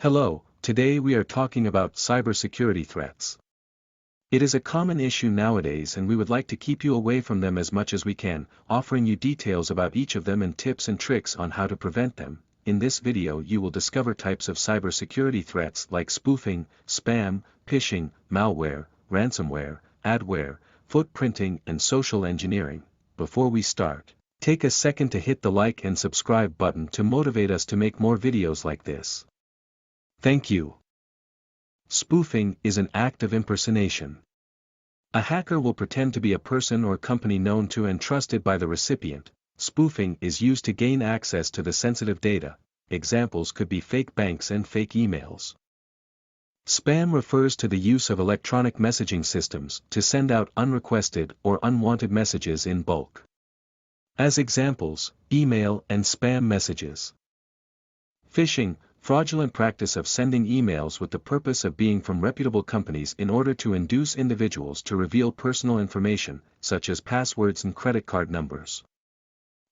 Hello, today we are talking about cybersecurity threats. It is a common issue nowadays and we would like to keep you away from them as much as we can, offering you details about each of them and tips and tricks on how to prevent them. In this video you will discover types of cybersecurity threats like spoofing, spam, phishing, malware, ransomware, AdWare, footprinting and social engineering. Before we start, take a second to hit the like and subscribe button to motivate us to make more videos like this. Thank you. Spoofing is an act of impersonation. A hacker will pretend to be a person or company known to and trusted by the recipient. Spoofing is used to gain access to the sensitive data. Examples could be fake banks and fake emails. Spam refers to the use of electronic messaging systems to send out unrequested or unwanted messages in bulk. As examples, email and spam messages. Phishing, fraudulent practice of sending emails with the purpose of being from reputable companies in order to induce individuals to reveal personal information, such as passwords and credit card numbers.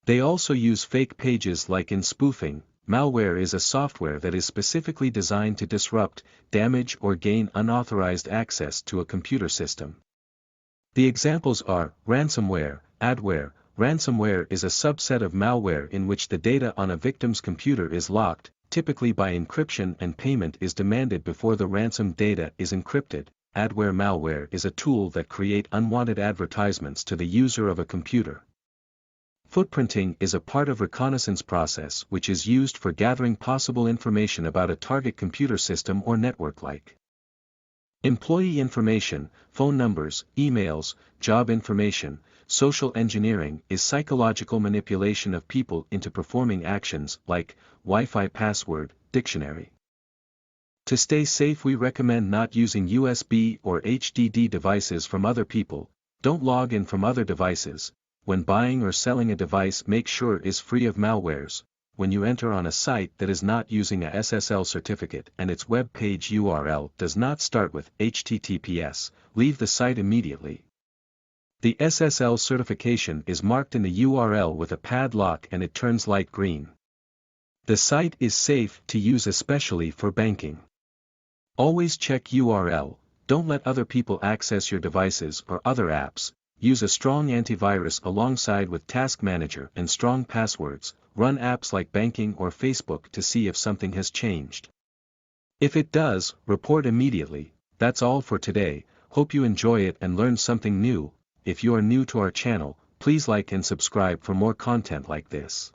They also use fake pages like in spoofing. Malware is a software that is specifically designed to disrupt, damage or gain unauthorized access to a computer system. The examples are ransomware, AdWare. Ransomware is a subset of malware in which the data on a victim's computer is locked, typically by encryption, and payment is demanded before the ransom data is encrypted. AdWare malware is a tool that creates unwanted advertisements to the user of a computer. Footprinting is a part of reconnaissance process which is used for gathering possible information about a target computer system or network like employee information, phone numbers, emails, job information. Social engineering is psychological manipulation of people into performing actions like Wi-Fi password, dictionary. To stay safe, we recommend not using USB or HDD devices from other people. Don't log in from other devices. When buying or selling a device, make sure it is free of malwares. When you enter on a site that is not using a SSL certificate and its web page URL does not start with HTTPS, leave the site immediately. The SSL certification is marked in the URL with a padlock and it turns light green. The site is safe to use, especially for banking. Always check URL. Don't let other people access your devices or other apps. Use a strong antivirus alongside with Task Manager and strong passwords. Run apps like banking or Facebook to see if something has changed. If it does, report immediately. That's all for today. Hope you enjoy it and learn something new. If you are new to our channel, please like and subscribe for more content like this.